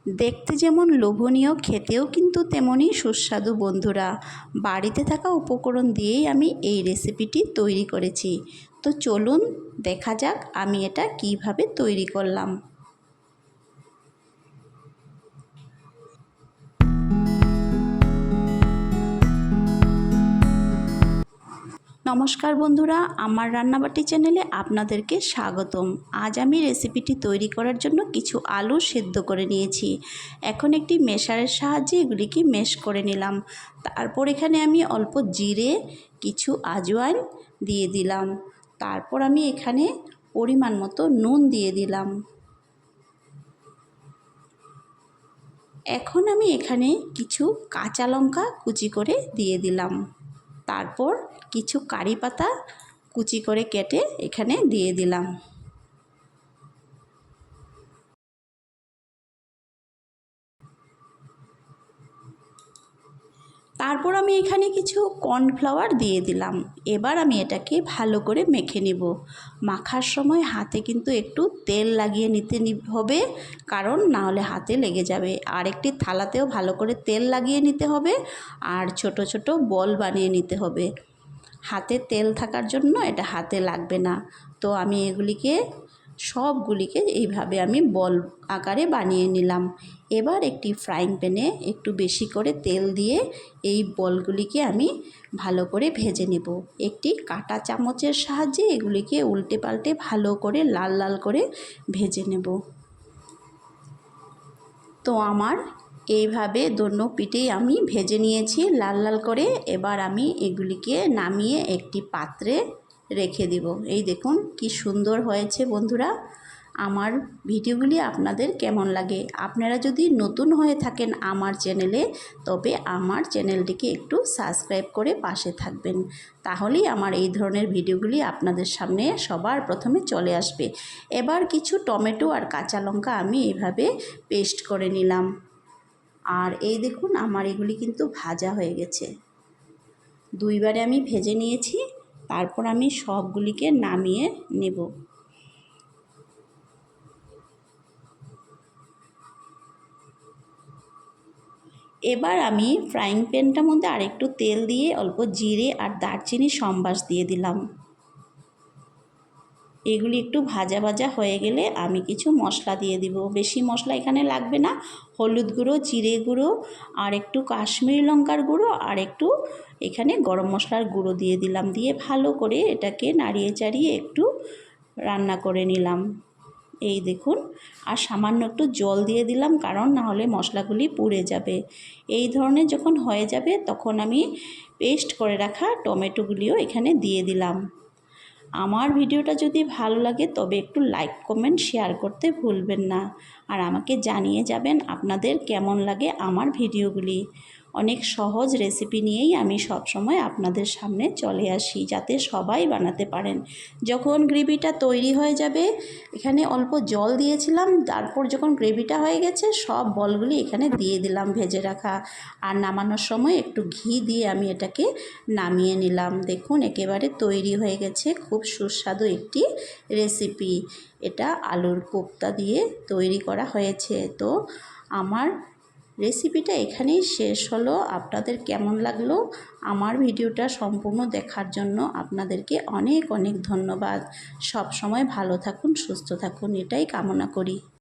দেখতে যেমন লোভনীয়, খেতেও কিন্তু তেমনই সুস্বাদু বন্ধুরা। বাড়িতে থাকা উপকরণ দিয়েই আমি এই রেসিপিটি তৈরি করেছি। তো চলুন দেখা যাক আমি এটা কিভাবে তৈরি করলাম। নমস্কার বন্ধুরা, আমার রান্নাবাটি চ্যানেলে আপনাদেরকে স্বাগতম। আজ আমি রেসিপিটি তৈরি করার জন্য কিছু আলু সেদ্ধ করে নিয়েছি। এখন একটি মেশারের সাহায্যে এগুলিকে মেশ করে নিলাম। তারপর এখানে আমি অল্প জিরে, কিছু আজওয়াইন দিয়ে দিলাম। তারপর আমি এখানে পরিমাণ মতো নুন দিয়ে দিলাম। এখন আমি এখানে কিছু কাঁচা লঙ্কা কুচি করে দিয়ে দিলাম। তারপর কিছু কারি পাতা কুচি করে কেটে এখানে দিয়ে দিলাম। তারপর আমি এখানে কিছু কর্নফ্লাওয়ার দিয়ে দিলাম। এবার আমি এটাকে ভালো করে মেখে নেব। মাখার সময় হাতে কিন্তু একটু তেল লাগিয়ে নিতে হবে, কারণ না হলে হাতে লেগে যাবে। আর একটি থালাতেও ভালো করে তেল লাগিয়ে নিতে হবে আর ছোট ছোট বল বানিয়ে নিতে হবে। হাতে তেল থাকার জন্য এটা হাতে লাগবে না। তো আমি এগুলিকে সবগুলিকে এইভাবে আমি বল আকারে বানিয়ে নিলাম। এবার একটি ফ্রাইং প্যানে একটু বেশি করে তেল দিয়ে এই বলগুলিকে আমি ভালো করে ভেজে নেব। একটি কাঁটা চামচের সাহায্যে এগুলিকে উল্টে পাল্টে ভালো করে লাল লাল করে ভেজে নেব। তো আমার এইভাবে দোনো পিঠেই আমি ভেজে নিয়েছি লাল লাল করে। এবার আমি এগুলিকে নামিয়ে একটি পাত্রে রেখে দিব। এই দেখুন কি সুন্দর হয়েছে বন্ধুরা। আমার ভিডিওগুলি আপনাদের কেমন লাগে? আপনারা যদি নতুন হয়ে থাকেন আমার চ্যানেলে, তবে আমার চ্যানেলটিকে একটু সাবস্ক্রাইব করে পাশে থাকবেন। তাহলেই আমার এই ধরনের ভিডিওগুলি আপনাদের সামনে সবার প্রথমে চলে আসবে। এবার কিছু টমেটো আর কাঁচা লঙ্কা আমি এইভাবে পেস্ট করে নিলাম। আর এই দেখুন আমার এগুলি কিন্তু ভাজা হয়ে গেছে। দুইবারে আমি ভেজে নিয়েছি। তারপর আমি সবগুলিকে নামিয়ে নেব। এবার আমি ফ্রাইং প্যানটার মধ্যে আরেকটু তেল দিয়ে অল্প জিরে আর দারচিনি সম্বাস দিয়ে দিলাম। এগুলি একটু ভাজা ভাজা হয়ে গেলে আমি কিছু মশলা দিয়ে দিব। বেশি মশলা এখানে লাগবে না। হলুদ গুঁড়ো, জিরে গুঁড়ো আর একটু কাশ্মীরি লঙ্কার গুঁড়ো আর একটু এখানে গরম মশলার গুঁড়ো দিয়ে দিলাম। দিয়ে ভালো করে এটাকে নাড়িয়ে চাড়িয়ে একটু রান্না করে নিলাম। এই দেখুন, আর সামান্য একটু জল দিয়ে দিলাম, কারণ না হলে মশলাগুলি পুড়ে যাবে। এই ধরনের যখন হয়ে যাবে তখন আমি পেস্ট করে রাখা টমেটোগুলিও এখানে দিয়ে দিলাম। আমার ভিডিওটা যদি ভালো লাগে তবে একটু লাইক, কমেন্ট, শেয়ার করতে ভুলবেন না। আর আমাকে জানিয়ে যাবেন আপনাদের কেমন লাগে আমার ভিডিওগুলি। অনেক সহজ রেসিপি নিয়েই আমি সব সময় আপনাদের সামনে চলে আসি, যাতে সবাই বানাতে পারেন। যখন গ্রেভিটা তৈরি হয়ে যাবে, এখানে অল্প জল দিয়েছিলাম। তারপর যখন গ্রেভিটা হয়ে গেছে সব বলগুলি এখানে দিয়ে দিলাম ভেজে রাখা। আর নামানোর সময় একটু ঘি দিয়ে আমি এটাকে নামিয়ে নিলাম। দেখুন একেবারে তৈরি হয়ে গেছে খুব সুস্বাদু একটি রেসিপি। এটা আলুর কোপ্তা দিয়ে তৈরি করা হয়েছে। তো আমার রেসিপিটা এখানেই শেষ হলো। আপনাদের কেমন লাগলো? আমার ভিডিওটা সম্পূর্ণ দেখার জন্য আপনাদেরকে অনেক অনেক ধন্যবাদ। সব সময় ভালো থাকুন, সুস্থ থাকুন, এটাই কামনা করি।